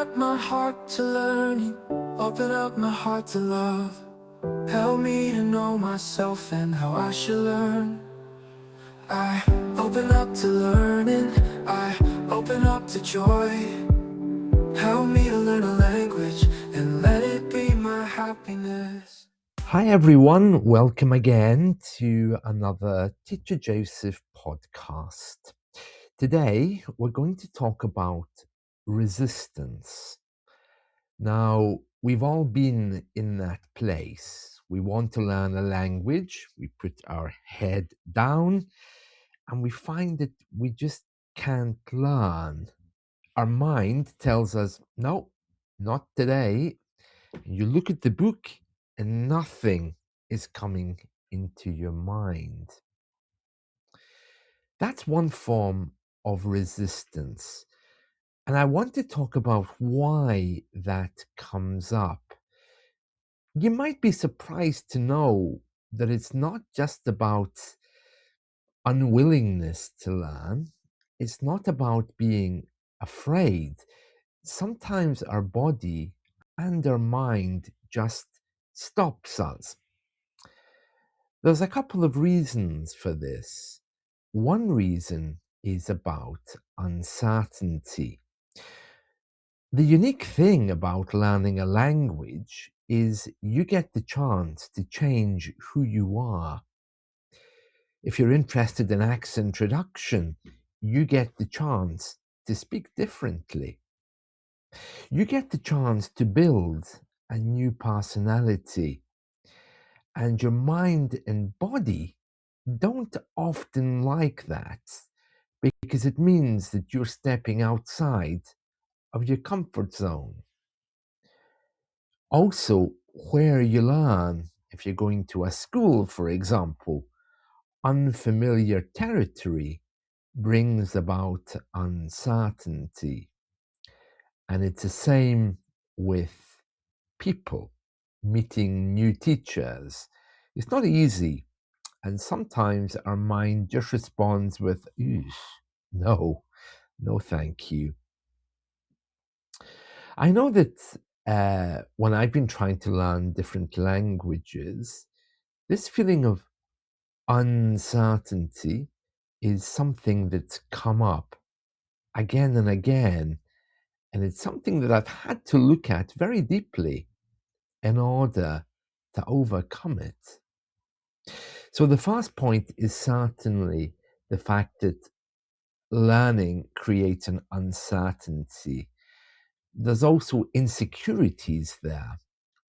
up my heart to learning, open up my heart to love. Help me to know myself and how I should learn. I open up to learning, I open up to joy. Help me to learn a language and let it be my happiness. Hi everyone, welcome again to another Teacher Joseph podcast. Today we're going to talk about resistance. Now, we've all been in that place. We want to learn a language, we put our head down, and we find that we just can't learn. Our mind tells us, no, not today. You look at the book and nothing is coming into your mind. That's one form of resistance. And I want to talk about why that comes up. You might be surprised to know that it's not just about unwillingness to learn. It's not about being afraid. Sometimes our body and our mind just stops us. There's a couple of reasons for this. One reason is about uncertainty. The unique thing about learning a language is you get the chance to change who you are. If you're interested in accent reduction, you get the chance to speak differently. You get the chance to build a new personality. And your mind and body don't often like that because it means that you're stepping outside of your comfort zone. Also, where you learn, if you're going to a school, for example, unfamiliar territory brings about uncertainty. And it's the same with people meeting new teachers. It's not easy. And sometimes our mind just responds with, no, no, thank you. I know that when I've been trying to learn different languages, this feeling of uncertainty is something that's come up again and again. And it's something that I've had to look at very deeply in order to overcome it. So the first point is certainly the fact that learning creates an uncertainty. There's also insecurities there.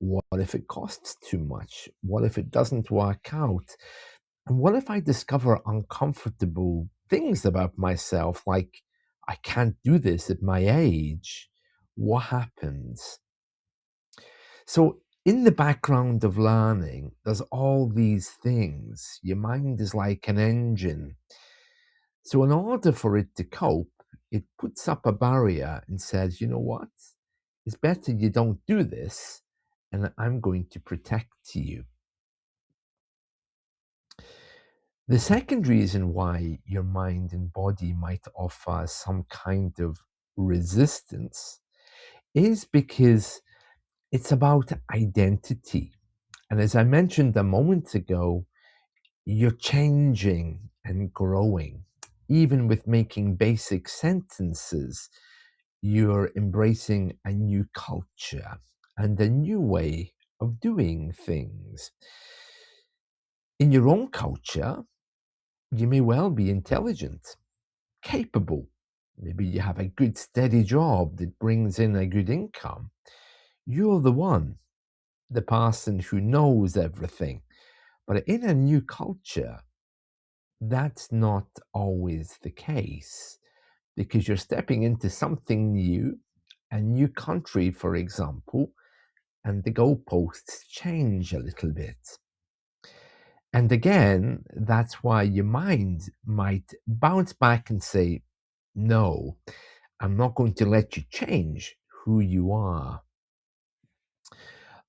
What if it costs too much? What if it doesn't work out? And what if I discover uncomfortable things about myself, like I can't do this at my age? What happens? So, in the background of learning, there's all these things. Your mind is like an engine. So, in order for it to cope, it puts up a barrier and says, you know what? It's better you don't do this, and I'm going to protect you. The second reason why your mind and body might offer some kind of resistance is because it's about identity. And as I mentioned a moment ago, you're changing and growing. Even with making basic sentences, you're embracing a new culture and a new way of doing things. In your own culture, you may well be intelligent, capable. Maybe you have a good, steady job that brings in a good income. You're the one, the person who knows everything. But in a new culture, that's not always the case because you're stepping into something new, a new country, for example, and the goalposts change a little bit. And again, that's why your mind might bounce back and say, no, I'm not going to let you change who you are.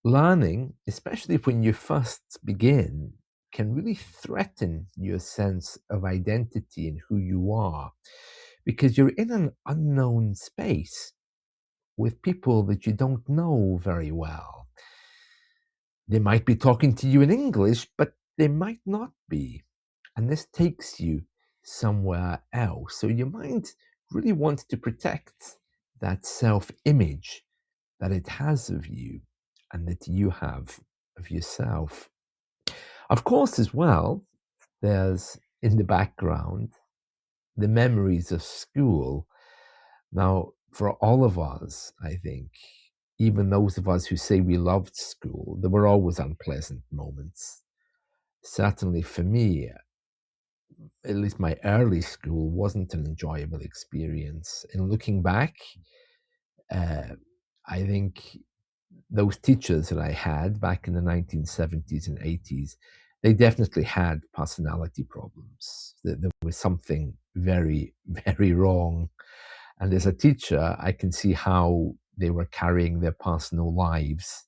Learning, especially when you first begin, can really threaten your sense of identity and who you are because you're in an unknown space. with people that you don't know very well. They might be talking to you in English, but they might not be. And this takes you somewhere else. So your mind really wants to protect that self-image that it has of you and that you have of yourself. Of course, as well, there's in the background the memories of school. Now, for all of us, I think, even those of us who say we loved school, there were always unpleasant moments. Certainly for me, at least my early school wasn't an enjoyable experience. And looking back, uh, I think those teachers that I had back in the 1970s and 80s, they definitely had personality problems. There was something very, very wrong. And as a teacher, I can see how they were carrying their personal lives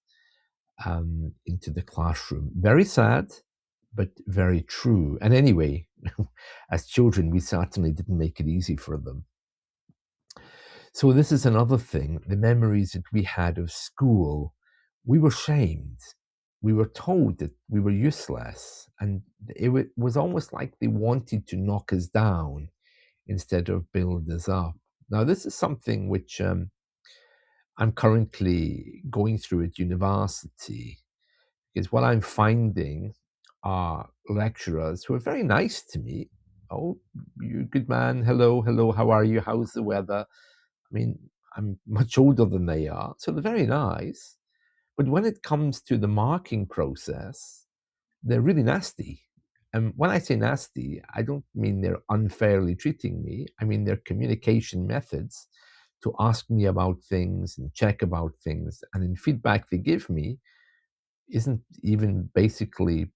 into the classroom. Very sad, but very true. And anyway, as children, we certainly didn't make it easy for them. So this is another thing, the memories that we had of school, we were shamed. We were told that we were useless, and was almost like they wanted to knock us down instead of build us up. Now, this is something which I'm currently going through at university, because what I'm finding are lecturers who are very nice to me. Oh, you good man. Hello, hello. How are you? How's the weather? I mean, I'm much older than they are, so they're very nice. But when it comes to the marking process, they're really nasty. And when I say nasty, I don't mean they're unfairly treating me. I mean their communication methods to ask me about things and check about things. And in feedback they give me isn't even basically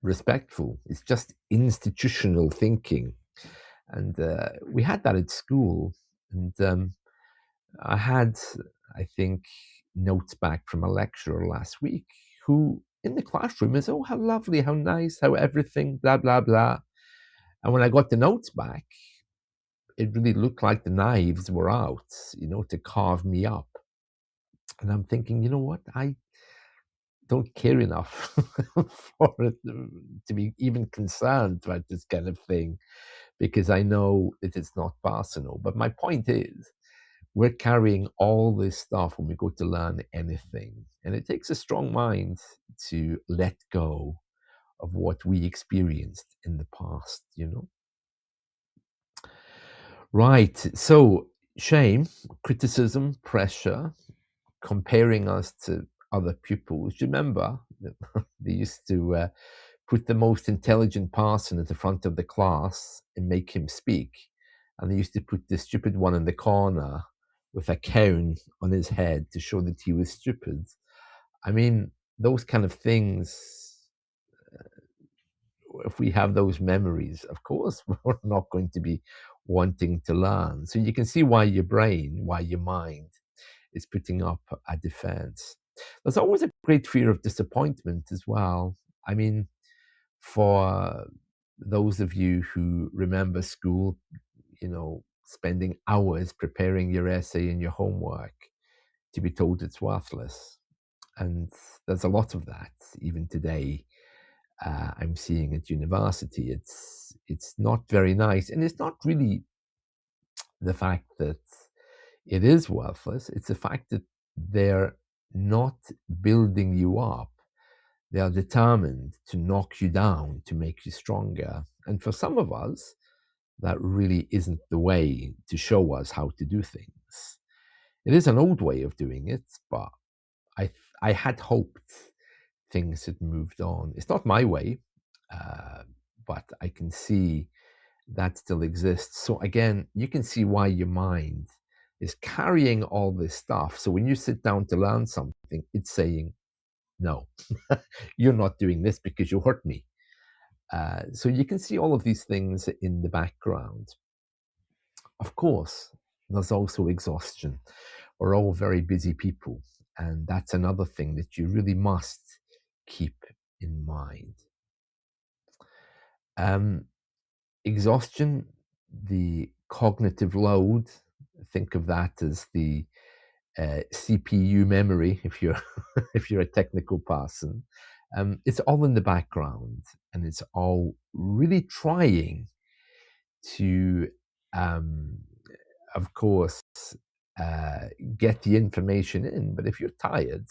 respectful. It's just institutional thinking. And we had that at school. And I had, I think, notes back from a lecturer last week who, in the classroom, is, oh, how lovely, how nice, how everything, blah, blah, blah. And when I got the notes back, it really looked like the knives were out, to carve me up. And I'm thinking, you know what? I don't care enough for it to be even concerned about this kind of thing, because I know that it's not personal. But my point is, we're carrying all this stuff when we go to learn anything. And it takes a strong mind to let go of what we experienced in the past. Right. So, shame, criticism, pressure, comparing us to other pupils. Do you remember that they used to put the most intelligent person at the front of the class and make him speak? And they used to put the stupid one in the corner with a cone on his head to show that he was stupid. I mean, those kind of things, if we have those memories, of course, we're not going to be wanting to learn. So you can see why your brain, why your mind is putting up a defense. There's always a great fear of disappointment as well. I mean, for those of you who remember school, spending hours preparing your essay and your homework, to be told it's worthless. And there's a lot of that even today. I'm seeing at university. It's not very nice, and it's not really the fact that it is worthless. It's the fact that they're not building you up. They are determined to knock you down, to make you stronger. And for some of us, that really isn't the way to show us how to do things. It is an old way of doing it, but I I had hoped things had moved on. It's not my way, uh, but I can see that still exists. So again, you can see why your mind is carrying all this stuff. So when you sit down to learn something, it's saying, no, you're not doing this because you hurt me. So you can see all of these things in the background. Of course, there's also exhaustion. We're all very busy people, and that's another thing that you really must keep in mind. Um, Exhaustion, the cognitive load, think of that as the CPU memory, if you're if you're a technical person. It's all in the background, and it's all really trying to, um, of course, uh, get the information in. But if you're tired,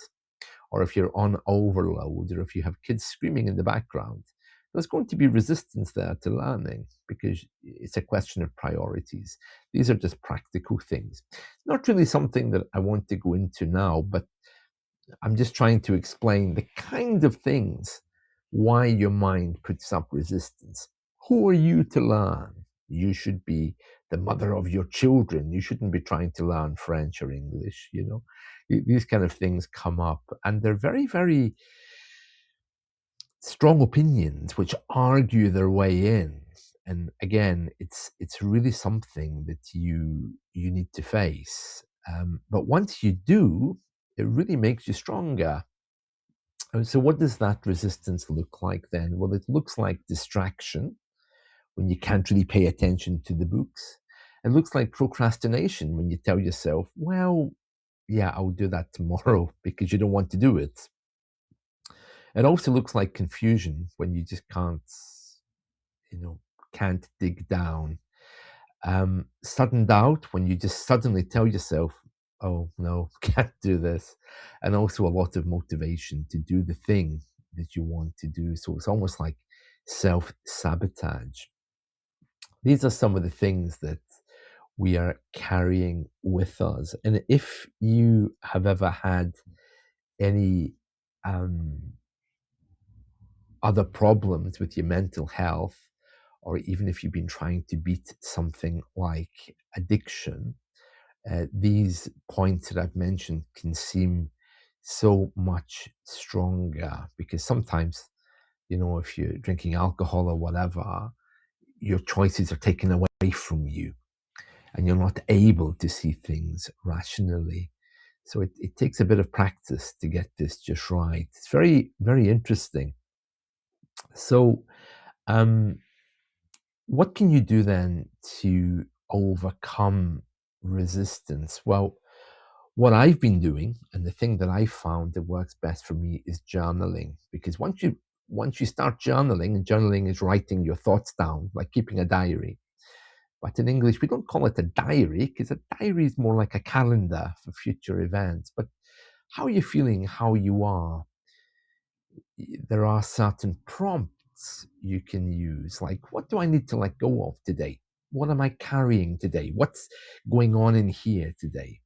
or if you're on overload, or if you have kids screaming in the background, there's going to be resistance there to learning because it's a question of priorities. These are just practical things. Not really something that I want to go into now, but I'm just trying to explain the kind of things why your mind puts up resistance. Who are you to learn? You should be the mother of your children. You shouldn't be trying to learn French or English, you know. These kind of things come up, and they're very, very strong opinions which argue their way in. And again, it's really something that you need to face. But once you do, it really makes you stronger. And so, what does that resistance look like then? Well, it looks like distraction when you can't really pay attention to the books. It looks like procrastination when you tell yourself, well, yeah, I'll do that tomorrow because you don't want to do it. It also looks like confusion when you just you know, can't dig down. Sudden doubt when you just suddenly tell yourself, oh no, can't do this. And also a lot of motivation to do the thing that you want to do. So it's almost like self sabotage. These are some of the things that we are carrying with us. And if you have ever had any other problems with your mental health, or even if you've been trying to beat something like addiction, these points that I've mentioned can seem so much stronger because sometimes, you know, if you're drinking alcohol or whatever, your choices are taken away from you and you're not able to see things rationally. So it takes a bit of practice to get this just right. It's very, very interesting. So, um, what can you do then to overcome resistance? Well, what I've been doing, and the thing that I found that works best for me, is journaling. Because once you start journaling, and journaling is writing your thoughts down, like keeping a diary. But in English, we don't call it a diary because a diary is more like a calendar for future events. But how are you feeling? How you are? There are certain prompts you can use, like what do I need to let go of today? What am I carrying today? What's going on in here today?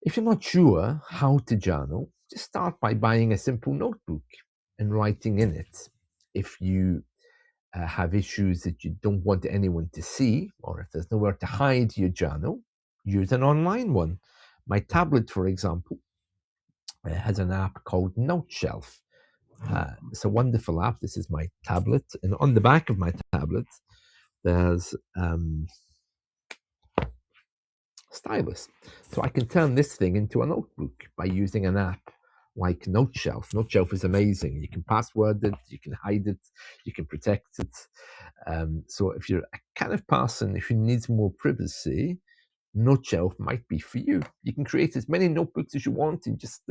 If you're not sure how to journal, just start by buying a simple notebook and writing in it. If you have issues that you don't want anyone to see, or if there's nowhere to hide your journal, use an online one. My tablet, for example, has an app called NoteShelf. It's a wonderful app. This is my tablet, and on the back of my tablet, there's stylus. So I can turn this thing into a notebook by using an app like NoteShelf. NoteShelf is amazing. You can password it, you can hide it, you can protect it. So if you're a kind of person who needs more privacy, NoteShelf might be for you. You can create as many notebooks as you want and just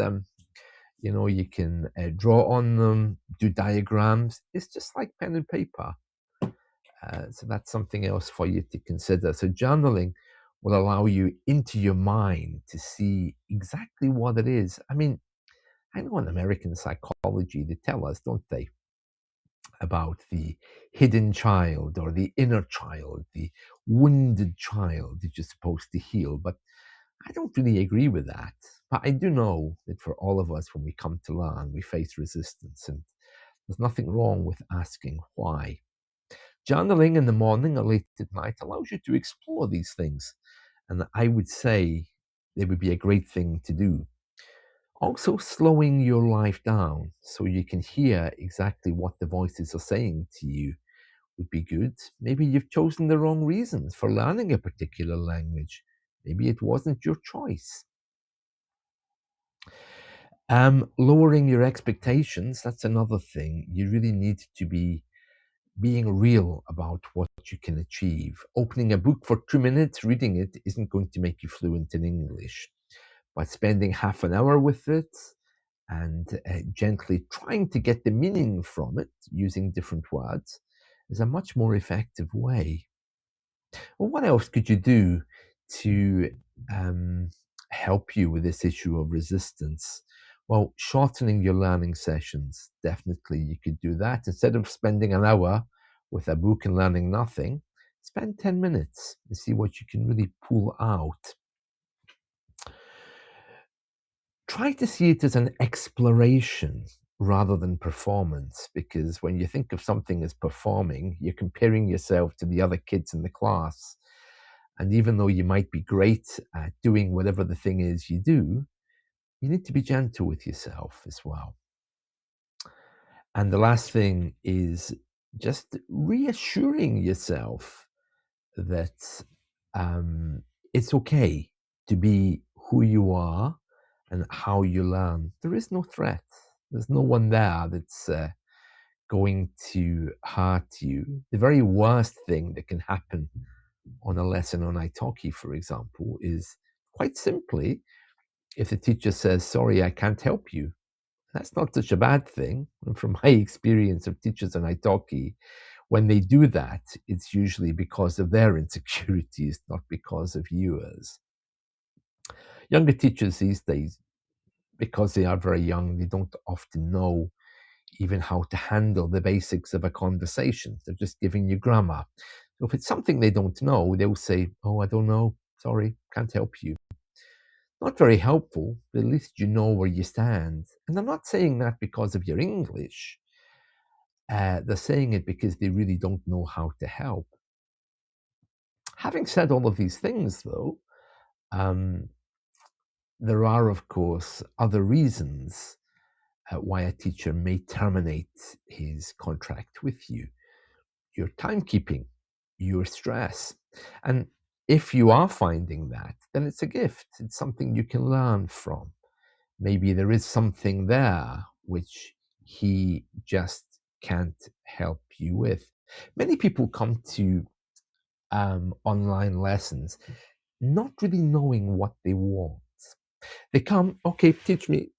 you can draw on them, do diagrams. It's just like pen and paper. So that's something else for you to consider. So journaling will allow you into your mind to see exactly what it is. I mean, I know in American psychology, they tell us, don't they, about the hidden child or the inner child, the wounded child that you're supposed to heal. But I don't really agree with that. But I do know that for all of us, when we come to learn, we face resistance. And there's nothing wrong with asking why. Journaling in the morning or late at night allows you to explore these things. And I would say they would be a great thing to do. Also, slowing your life down so you can hear exactly what the voices are saying to you would be good. Maybe you've chosen the wrong reasons for learning a particular language. Maybe it wasn't your choice. Lowering your expectations, that's another thing. You really need to be being real about what you can achieve. Opening a book for 2 minutes, reading it, isn't going to make you fluent in English. but spending half an hour with it and gently trying to get the meaning from it using different words is a much more effective way. Well, what else could you do to um, help you with this issue of resistance? Well, shortening your learning sessions, definitely you could do that. Instead of spending an hour with a book and learning nothing, spend 10 minutes and see what you can really pull out. Try to see it as an exploration rather than performance, because when you think of something as performing, you're comparing yourself to the other kids in the class. And even though you might be great at doing whatever the thing is you do, you need to be gentle with yourself as well. And the last thing is just reassuring yourself that it's okay to be who you are and how you learn. There is no threat. There's no one there that's going to hurt you. The very worst thing that can happen on a lesson on italki, for example, is quite simply if the teacher says, sorry, I can't help you. That's not such a bad thing. And from my experience of teachers on italki, when they do that, it's usually because of their insecurities, not because of yours. Younger teachers these days, because they are very young, they don't often know even how to handle the basics of a conversation. They're just giving you grammar. So if it's something they don't know, they'll say, oh, I don't know, sorry, can't help you. Not very helpful, but at least you know where you stand. And I'm not saying that because of your English. They're saying it because they really don't know how to help. Having said all of these things, though, there are, of course, other reasons why a teacher may terminate his contract with you. Your timekeeping, your stress. And if you are finding that, then it's a gift. It's something you can learn from. Maybe there is something there which he just can't help you with. Many people come to online lessons not really knowing what they want. They come, okay, teach me,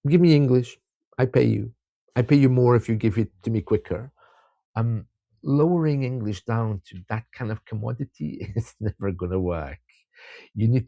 give me English, I pay you. I pay you more if you give it to me quicker. Lowering English down to that kind of commodity is never going to work. You need to